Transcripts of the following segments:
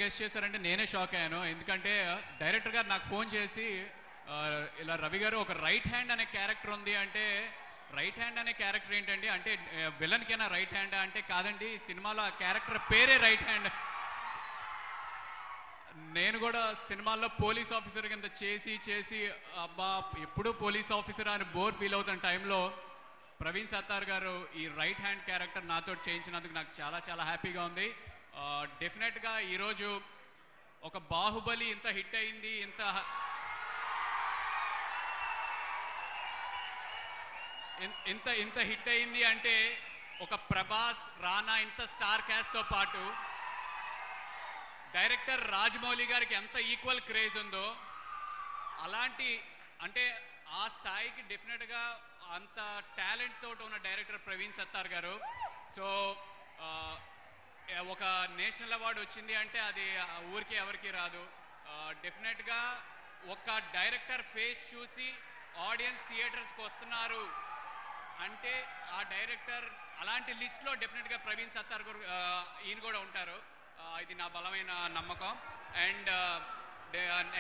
Guest చేశారంటే నేనే shock అయ్యాను. ఎందుకంటే డైరెక్టర్ గారు నాకు ఫోన్ చేసి ఇలా రవి గారు ఒక రైట్ హ్యాండ్ అనే క్యారెక్టర్ ఉంది అంటే, రైట్ హ్యాండ్ అనే క్యారెక్టర్ ఏంటండి అంటే విలన్కైనా రైట్ హ్యాండ్ అంటే, కాదండి సినిమాలో ఆ క్యారెక్టర్ పేరే రైట్ హ్యాండ్. నేను కూడా సినిమాల్లో పోలీస్ ఆఫీసర్ కింద చేసి అబ్బా ఎప్పుడు పోలీస్ ఆఫీసర్ అని బోర్ ఫీల్ అవుతున్న టైంలో ప్రవీణ్ సత్తార్ గారు ఈ రైట్ హ్యాండ్ క్యారెక్టర్ నాతో చేయించినందుకు నాకు చాలా చాలా హ్యాపీగా ఉంది. డెఫినెట్గా ఈరోజు ఒక బాహుబలి ఇంత హిట్ అయింది, ఇంత హిట్ అయింది అంటే ఒక ప్రభాస్, రానా ఇంత స్టార్ క్యాస్ట్తో పాటు డైరెక్టర్ రాజమౌళి గారికి ఎంత ఈక్వల్ క్రేజ్ ఉందో, అలాంటి అంటే ఆ స్థాయికి డెఫినెట్గా అంత టాలెంట్ తోటి ఉన్న డైరెక్టర్ ప్రవీణ్ సత్తార్ గారు. సో ఒక నేషనల్ అవార్డు వచ్చింది అంటే అది ఊరికి ఎవరికి రాదు. డెఫినెట్గా ఒక డైరెక్టర్ ఫేస్ చూసి ఆడియన్స్ థియేటర్స్కి వస్తున్నారు అంటే ఆ డైరెక్టర్ అలాంటి లిస్ట్లో డెఫినెట్గా ప్రవీణ్ సత్తార్ గారు ఈయన కూడా ఉంటారు. ఇది నా బలమైన నమ్మకం. అండ్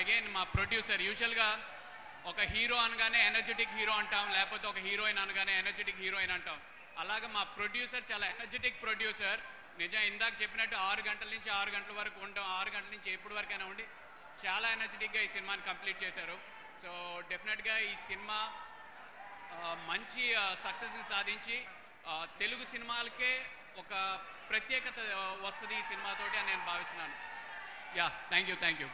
అగైన్ మా ప్రొడ్యూసర్, యూజువల్గా ఒక హీరో అనగానే ఎనర్జెటిక్ హీరో అంటాం, లేకపోతే ఒక హీరోయిన్ అనగానే ఎనర్జెటిక్ హీరోయిన్ అంటాం. అలాగే మా ప్రొడ్యూసర్ చాలా ఎనర్జెటిక్ ప్రొడ్యూసర్. నిజం ఇందాక చెప్పినట్టు 6 గంటల నుంచి 6 గంటల వరకు ఉంటాం, 6 గంటల నుంచి ఎప్పటి వరకైనా ఉండి చాలా ఎనర్జెటిక్గా ఈ సినిమాని కంప్లీట్ చేశారు. సో డెఫినెట్గా ఈ సినిమా మంచి సక్సెస్ని సాధించి తెలుగు సినిమాలకే ఒక ప్రత్యేకత వస్తుంది ఈ సినిమాతోటి అని నేను భావిస్తున్నాను. Yeah, thank you.